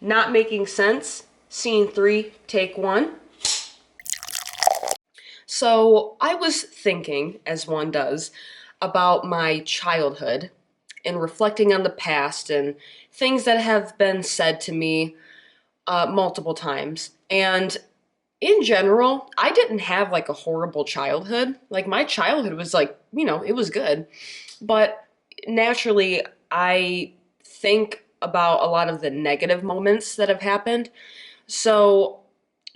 Not Making Sense, Scene 3, Take 1. So I was thinking, as one does, about my childhood and reflecting on the past and things that have been said to me multiple times. And in general, I didn't have like a horrible childhood. Like my childhood was like, it was good. But naturally, I think about a lot of the negative moments that have happened. So,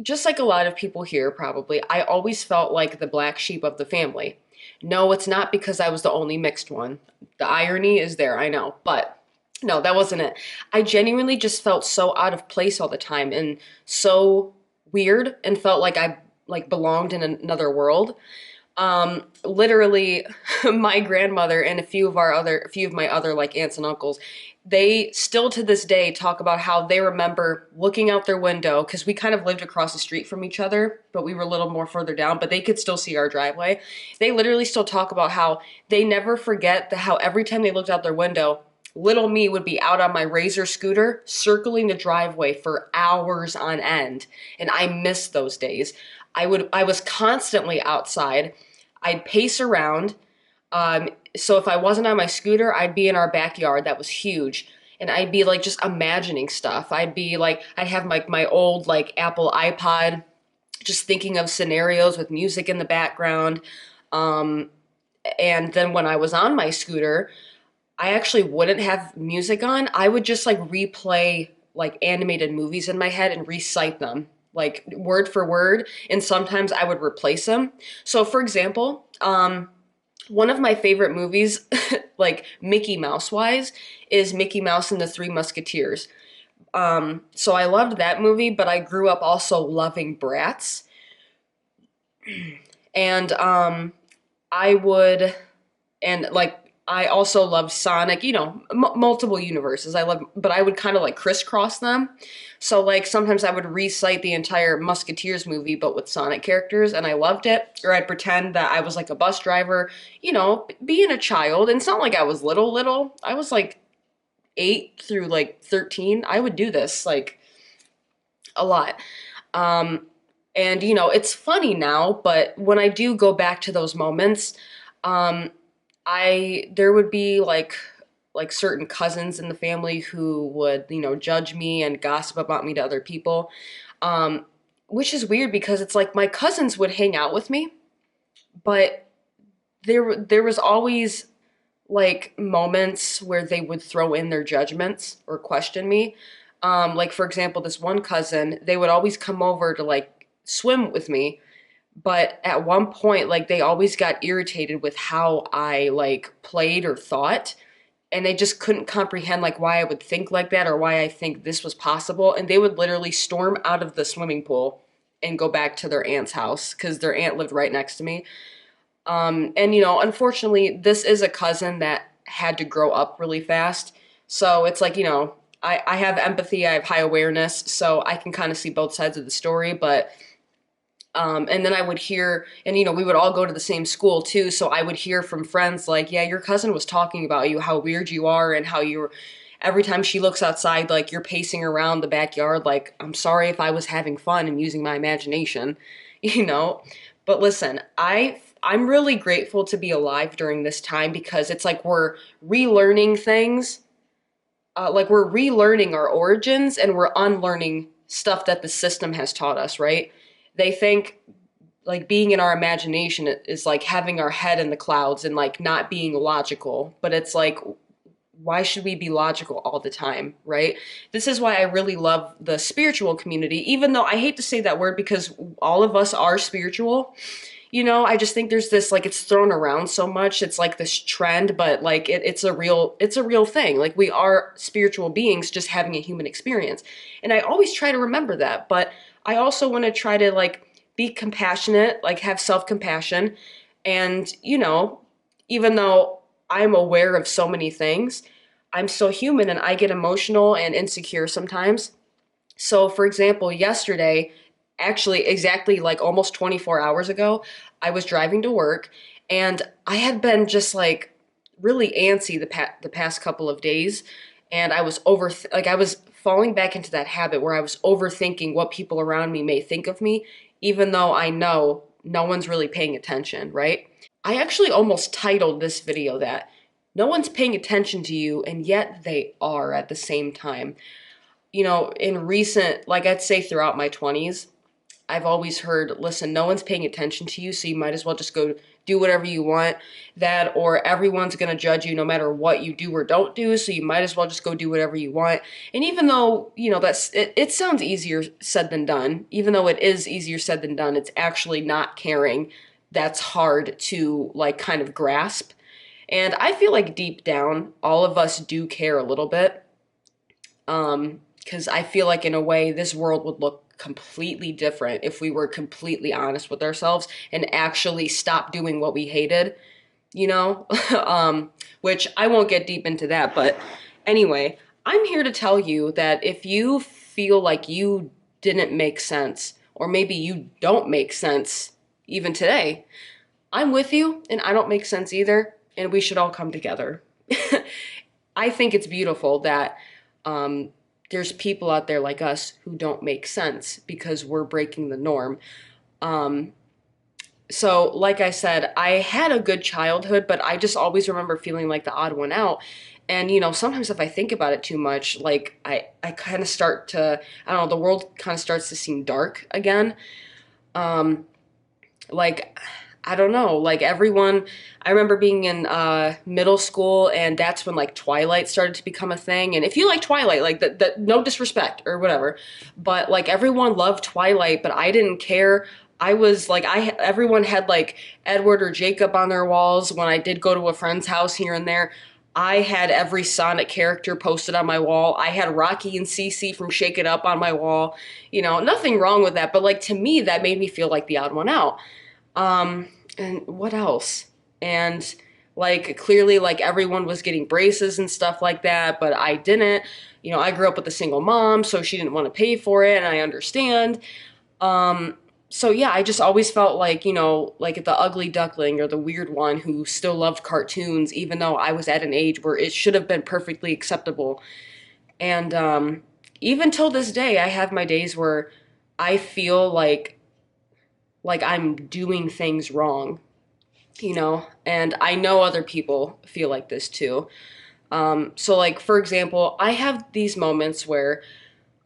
just like a lot of people here, probably, I always felt like the black sheep of the family. No, it's not because I was the only mixed one. The irony is there, I know, but no, that wasn't it. I genuinely just felt so out of place all the time and so weird and felt like I like belonged in another world. Literally, my grandmother and a few of my other like aunts and uncles, they still to this day talk about how they remember looking out their window because we kind of lived across the street from each other, but we were a little more further down, but they could still see our driveway. They literally still talk about how they never forget how every time they looked out their window, little me would be out on my Razor scooter circling the driveway for hours on end, and I miss those days. I was constantly outside. I'd pace around. So if I wasn't on my scooter, I'd be in our backyard that was huge. And I'd be like just imagining stuff. I'd have my old like Apple iPod, just thinking of scenarios with music in the background. Um, and then when I was on my scooter, I actually wouldn't have music on. I would just like replay like animated movies in my head and recite them like word for word. And sometimes I would replace them. So for example, one of my favorite movies, like Mickey Mouse wise, is Mickey Mouse and the Three Musketeers. So I loved that movie, but I grew up also loving Bratz. And I would, and like, I also loved Sonic, multiple universes. I love, but I would kind of like crisscross them. So like sometimes I would recite the entire Musketeers movie, but with Sonic characters, and I loved it. Or I'd pretend that I was like a bus driver, being a child. And it's not like I was little, little. I was like 8 through like 13. I would do this like a lot. Um, and it's funny now, but when I do go back to those moments, um, I there would be like certain cousins in the family who would, judge me and gossip about me to other people. Um, which is weird because it's like my cousins would hang out with me, but there was always like moments where they would throw in their judgments or question me. Like for example, this one cousin, they would always come over to like swim with me, but at one point, like they always got irritated with how I like played or thought, and they just couldn't comprehend like why I would think like that or why I think this was possible, and they would literally storm out of the swimming pool and go back to their aunt's house because their aunt lived right next to me. And unfortunately, this is a cousin that had to grow up really fast. So it's like, I have empathy, I have high awareness, so I can kind of see both sides of the story. But, and then I would hear, and we would all go to the same school too. So I would hear from friends like, yeah, your cousin was talking about you, how weird you are, and how you're, every time she looks outside, like you're pacing around the backyard. Like, I'm sorry if I was having fun and using my imagination, you know? But listen, I'm really grateful to be alive during this time because it's like we're relearning things, like we're relearning our origins and we're unlearning stuff that the system has taught us, right? They think like being in our imagination is like having our head in the clouds and like not being logical, but it's like why should we be logical all the time, right? This is why I really love the spiritual community, even though I hate to say that word because all of us are spiritual. I just think there's this like it's thrown around so much. It's like this trend, but like it's a real thing. Like we are spiritual beings just having a human experience. And I always try to remember that, but I also want to try to like be compassionate, like have self-compassion. And, even though I'm aware of so many things, I'm still human and I get emotional and insecure sometimes. So, for example, yesterday, actually exactly like almost 24 hours ago, I was driving to work and I had been just like really antsy the past couple of days, and I was over like I was falling back into that habit where I was overthinking what people around me may think of me, even though I know no one's really paying attention, right? I actually almost titled this video that no one's paying attention to you, and yet they are at the same time. In recent, like I'd say throughout my 20s, I've always heard, listen, no one's paying attention to you, so you might as well just go do whatever you want. That, or everyone's going to judge you no matter what you do or don't do, so you might as well just go do whatever you want. And even though, it sounds easier said than done, even though it is easier said than done, it's actually not caring that's hard to, like, kind of grasp. And I feel like deep down, all of us do care a little bit. Because I feel like in a way, this world would look completely different if we were completely honest with ourselves and actually stop doing what we hated, you know? Which I won't get deep into that, but anyway, I'm here to tell you that if you feel like you didn't make sense, or maybe you don't make sense even today, I'm with you, and I don't make sense either, and we should all come together. I think it's beautiful that there's people out there like us who don't make sense because we're breaking the norm. So like I said, I had a good childhood, but I just always remember feeling like the odd one out. And, sometimes if I think about it too much, like I kind of start to, I don't know, the world kind of starts to seem dark again. Like, I don't know, like everyone, I remember being in middle school, and that's when like Twilight started to become a thing. And if you like Twilight, like that, no disrespect or whatever, but like everyone loved Twilight, but I didn't care. I was like, everyone had like Edward or Jacob on their walls. When I did go to a friend's house here and there, I had every Sonic character posted on my wall. I had Rocky and Cece from Shake It Up on my wall. Nothing wrong with that, but like to me, that made me feel like the odd one out. And what else? And like clearly like everyone was getting braces and stuff like that, but I didn't. I grew up with a single mom, so she didn't want to pay for it, and I understand. So yeah, I just always felt like, like the ugly duckling or the weird one who still loved cartoons, even though I was at an age where it should have been perfectly acceptable. And even till this day, I have my days where I feel like I'm doing things wrong, and I know other people feel like this too. So like, for example, I have these moments where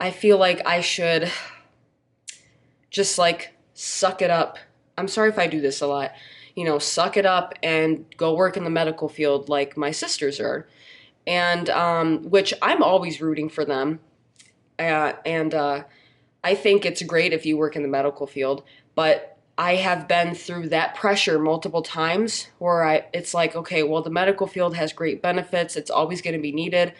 I feel like I should just like suck it up. I'm sorry if I do this a lot, suck it up and go work in the medical field like my sisters are. And which I'm always rooting for them. And I think it's great if you work in the medical field, but I have been through that pressure multiple times where it's like, okay, well, the medical field has great benefits. It's always going to be needed.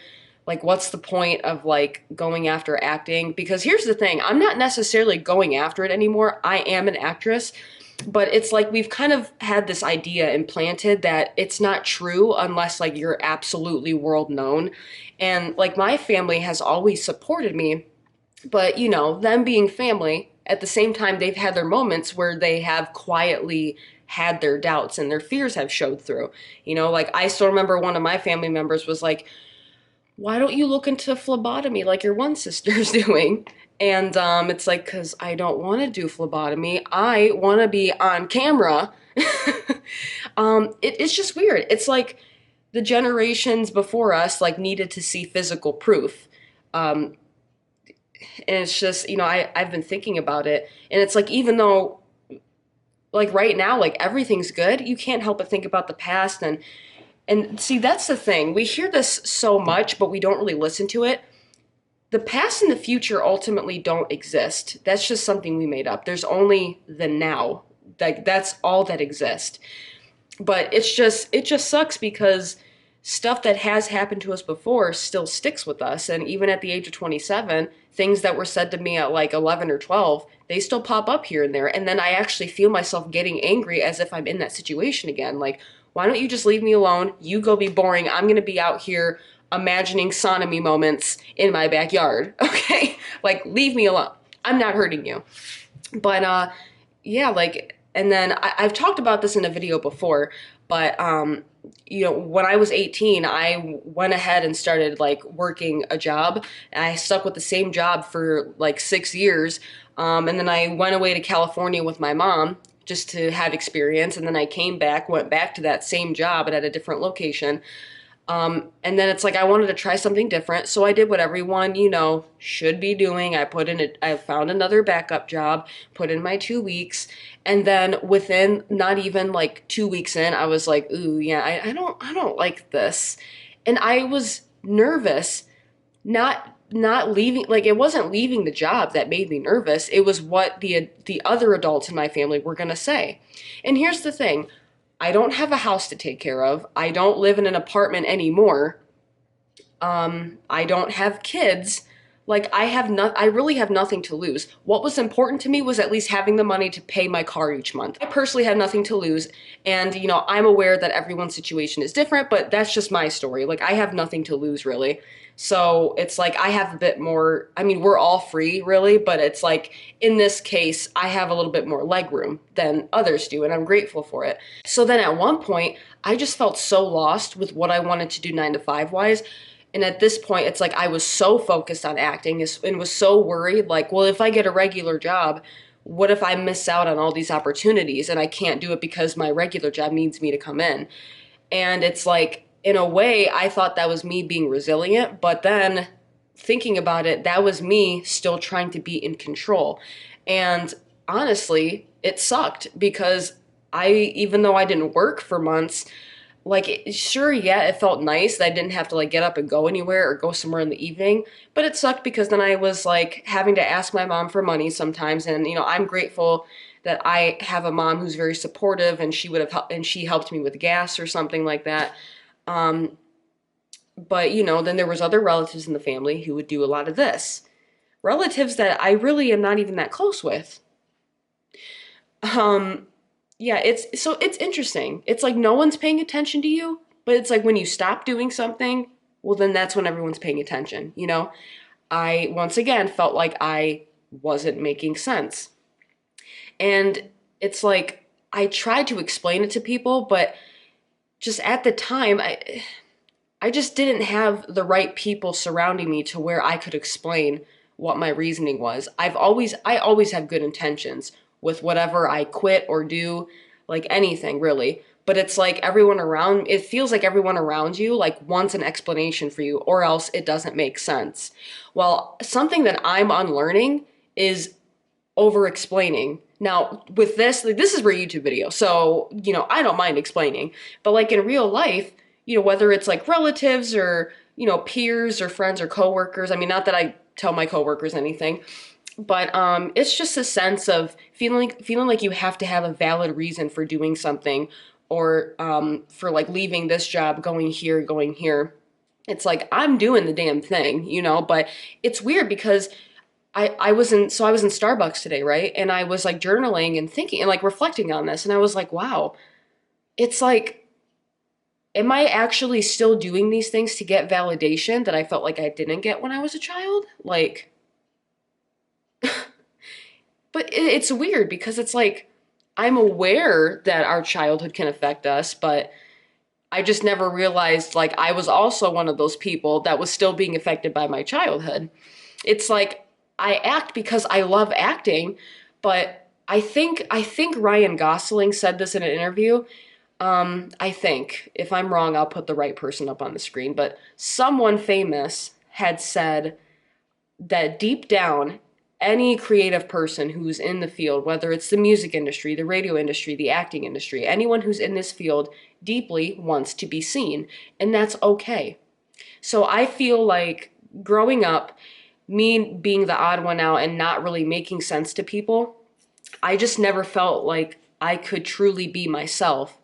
Like, what's the point of like going after acting? Because here's the thing, I'm not necessarily going after it anymore. I am an actress, but it's like we've kind of had this idea implanted that it's not true unless like you're absolutely world known. And like my family has always supported me, but them being family, at the same time, they've had their moments where they have quietly had their doubts and their fears have showed through. Like I still remember one of my family members was like, why don't you look into phlebotomy like your one sister's doing? And it's like, because I don't want to do phlebotomy. I want to be on camera. It's just weird. It's like the generations before us like needed to see physical proof. And it's just, I've been thinking about it, and it's like, even though like right now, like everything's good, you can't help but think about the past. And see, that's the thing. We hear this so much, but we don't really listen to it. The past and the future ultimately don't exist. That's just something we made up. There's only the now. Like that's all that exists. But it just sucks because stuff that has happened to us before still sticks with us. And even at the age of 27, things that were said to me at like 11 or 12, they still pop up here and there. And then I actually feel myself getting angry as if I'm in that situation again. Like, why don't you just leave me alone? You go be boring. I'm going to be out here imagining sodomy moments in my backyard. Okay? Like, leave me alone. I'm not hurting you. But yeah, like, and then I've talked about this in a video before. But when I was 18, I went ahead and started like working a job. And I stuck with the same job for like 6 years. And then I went away to California with my mom just to have experience. And then I came back, went back to that same job, but at a different location. And then it's like I wanted to try something different, so I did what everyone, should be doing. I found another backup job, put in my 2 weeks, and then within not even like 2 weeks in, I was like, ooh, yeah, I don't like this. And I was nervous, not leaving, like it wasn't leaving the job that made me nervous. It was what the other adults in my family were gonna say. And here's the thing. I don't have a house to take care of. I don't live in an apartment anymore. I don't have kids. Like I really have nothing to lose. What was important to me was at least having the money to pay my car each month. I personally have nothing to lose, and I'm aware that everyone's situation is different, but that's just my story. Like I have nothing to lose really. So it's like I have a bit more, I mean, we're all free really, but it's like in this case, I have a little bit more leg room than others do, and I'm grateful for it. So then at one point, I just felt so lost with what I wanted to do 9 to 5 wise. And at this point, it's like I was so focused on acting and was so worried, like, well, if I get a regular job, what if I miss out on all these opportunities and I can't do it because my regular job needs me to come in? And it's like, in a way, I thought that was me being resilient, but then thinking about it, that was me still trying to be in control. And honestly, it sucked because even though I didn't work for months, like sure, yeah, it felt nice that I didn't have to like get up and go anywhere or go somewhere in the evening, but it sucked because then I was like having to ask my mom for money sometimes. And I'm grateful that I have a mom who's very supportive, and she helped me with gas or something like that. um but then there was other relatives in the family who would do a lot of this, relatives that I really am not even that close with. um yeah, it's interesting. It's like no one's paying attention to you, but it's like when you stop doing something, well, then that's when everyone's paying attention. I once again felt like I wasn't making sense. And it's like I tried to explain it to people, but just at the time, I just didn't have the right people surrounding me to where I could explain what my reasoning was. I always have good intentions with whatever I quit or do, like anything really. But it's like it feels like everyone around you like wants an explanation for you, or else it doesn't make sense. Well, something that I'm unlearning is over explaining. Now, with this, like, this is for a YouTube video, so, I don't mind explaining. But like in real life, whether it's like relatives or, peers or friends or coworkers, I mean, not that I tell my coworkers anything, but it's just a sense of feeling like you have to have a valid reason for doing something, or for like leaving this job, going here, going here. It's like I'm doing the damn thing, but it's weird because I was in Starbucks today, right? And I was like journaling and thinking and like reflecting on this, and I was like, wow, it's like, am I actually still doing these things to get validation that I felt like I didn't get when I was a child? Like, but it's weird because it's like I'm aware that our childhood can affect us, but I just never realized like I was also one of those people that was still being affected by my childhood. It's like I act because I love acting, but I think Ryan Gosling said this in an interview. I think if I'm wrong, I'll put the right person up on the screen, but someone famous had said that deep down, any creative person who's in the field, whether it's the music industry, the radio industry, the acting industry, anyone who's in this field deeply wants to be seen, and that's okay. So I feel like growing up, me being the odd one out and not really making sense to people, I just never felt like I could truly be myself.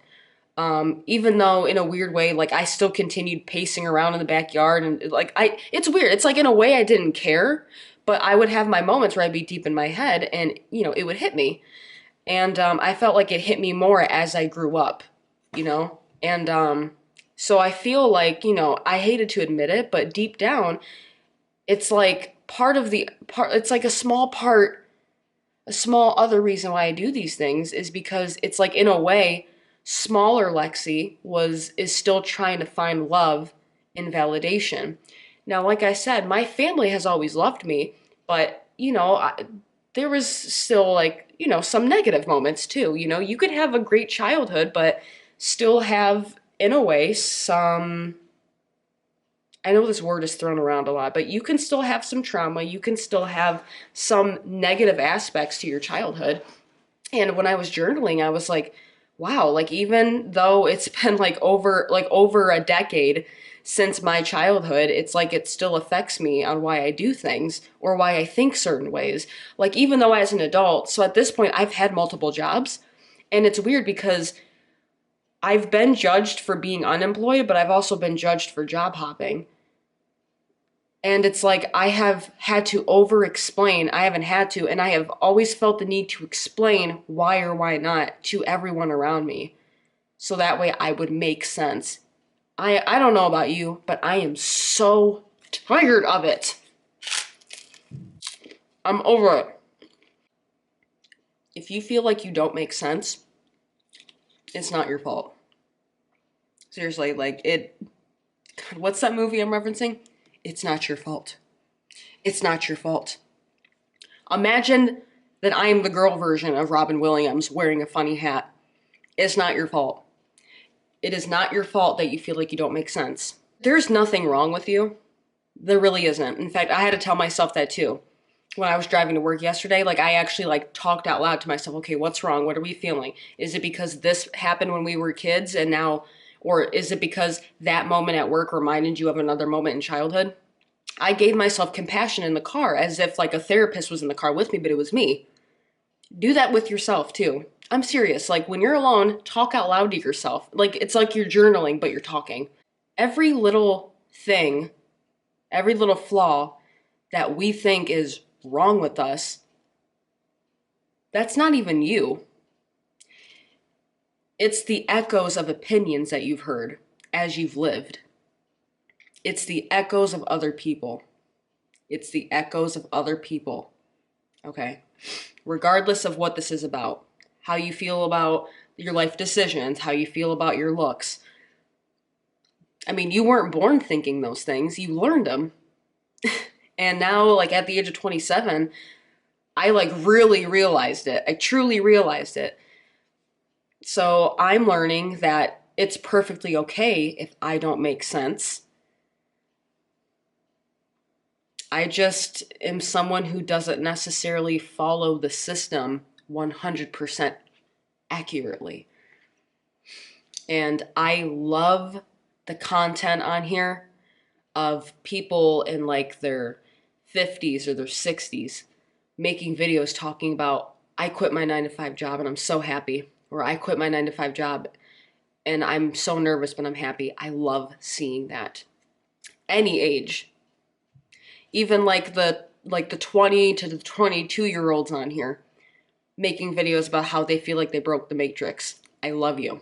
Even though in a weird way, like I still continued pacing around in the backyard, and like it's weird. It's like in a way I didn't care, but I would have my moments where I'd be deep in my head, and it would hit me. And I felt like it hit me more as I grew up, and so I feel like, I hated to admit it, but deep down, it's like it's like a small part, a small other reason why I do these things is because it's like in a way Smaller Lexi is still trying to find love and validation. Now, like I said, my family has always loved me, but there was still like, some negative moments too. You could have a great childhood, but still have, in a way, some, I know this word is thrown around a lot, but you can still have some trauma. You can still have some negative aspects to your childhood. And when I was journaling, I was like, wow, like even though it's been like over a decade since my childhood, it's like it still affects me on why I do things or why I think certain ways. Like even though as an adult, so at this point I've had multiple jobs, and it's weird because I've been judged for being unemployed, but I've also been judged for job hopping. And it's like I have had to over explain. I haven't had to, and I have always felt the need to explain why or why not to everyone around me. So that way I would make sense. I don't know about you, but I am so tired of it. I'm over it. If you feel like you don't make sense, it's not your fault. Seriously, like God, what's that movie I'm referencing? It's not your fault. It's not your fault. Imagine that I am the girl version of Robin Williams wearing a funny hat. It's not your fault. It is not your fault that you feel like you don't make sense. There's nothing wrong with you. There really isn't. In fact, I had to tell myself that too. When I was driving to work yesterday, like I actually like talked out loud to myself, okay, what's wrong? What are we feeling? Is it because this happened when we were kids and now, or is it because that moment at work reminded you of another moment in childhood? I gave myself compassion in the car as if like a therapist was in the car with me, but it was me. Do that with yourself too. I'm serious. Like when you're alone, talk out loud to yourself. Like it's like you're journaling, but you're talking. Every little thing, every little flaw that we think is wrong with us, that's not even you. It's the echoes of opinions that you've heard as you've lived. It's the echoes of other people. It's the echoes of other people. Okay? Regardless of what this is about, how you feel about your life decisions, how you feel about your looks. I mean, you weren't born thinking those things. You learned them. And now, like at the age of 27, I like really realized it. I truly realized it. So I'm learning that it's perfectly okay if I don't make sense. I just am someone who doesn't necessarily follow the system 100% accurately. And I love the content on here of people in like their 50s or their 60s making videos talking about, I quit my 9-to-5 job and I'm so happy. Or I quit my 9-to-5 job and I'm so nervous, but I'm happy. I love seeing that. Any age. Even like the 20 to the 22-year-olds on here making videos about how they feel like they broke the matrix. I love you.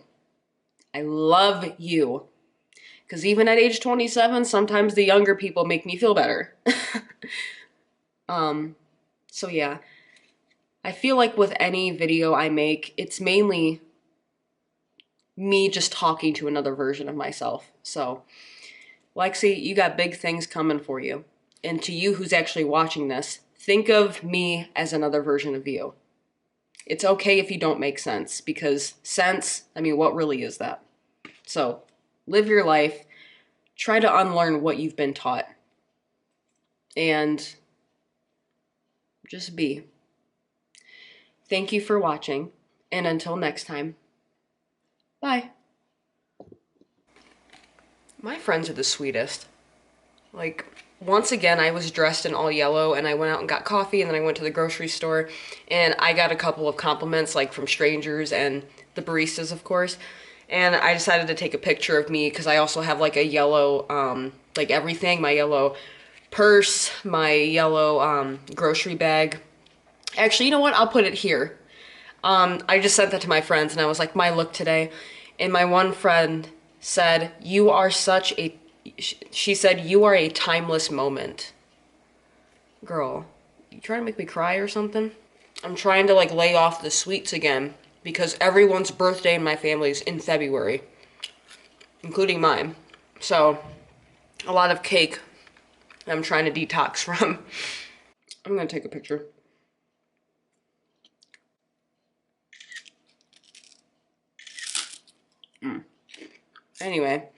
I love you. Because even at age 27, sometimes the younger people make me feel better. So yeah. I feel like with any video I make, it's mainly me just talking to another version of myself. So, Lexi, you got big things coming for you. And to you who's actually watching this, think of me as another version of you. It's okay if you don't make sense, because sense, I mean, what really is that? So, live your life. Try to unlearn what you've been taught. And just be. Thank you for watching. And until next time, bye. My friends are the sweetest. Like, once again, I was dressed in all yellow and I went out and got coffee and then I went to the grocery store and I got a couple of compliments, like from strangers and the baristas, of course. And I decided to take a picture of me because I also have like a yellow, like everything, my yellow purse, my yellow grocery bag. Actually, you know what? I'll put it here. I just sent that to my friends and I was like, my look today. And my one friend said, you are such a, she said, you are a timeless moment. Girl, you trying to make me cry or something? I'm trying to like lay off the sweets again. because everyone's birthday in my family is in February, including mine. So a lot of cake I'm trying to detox from. I'm gonna take a picture. Anyway,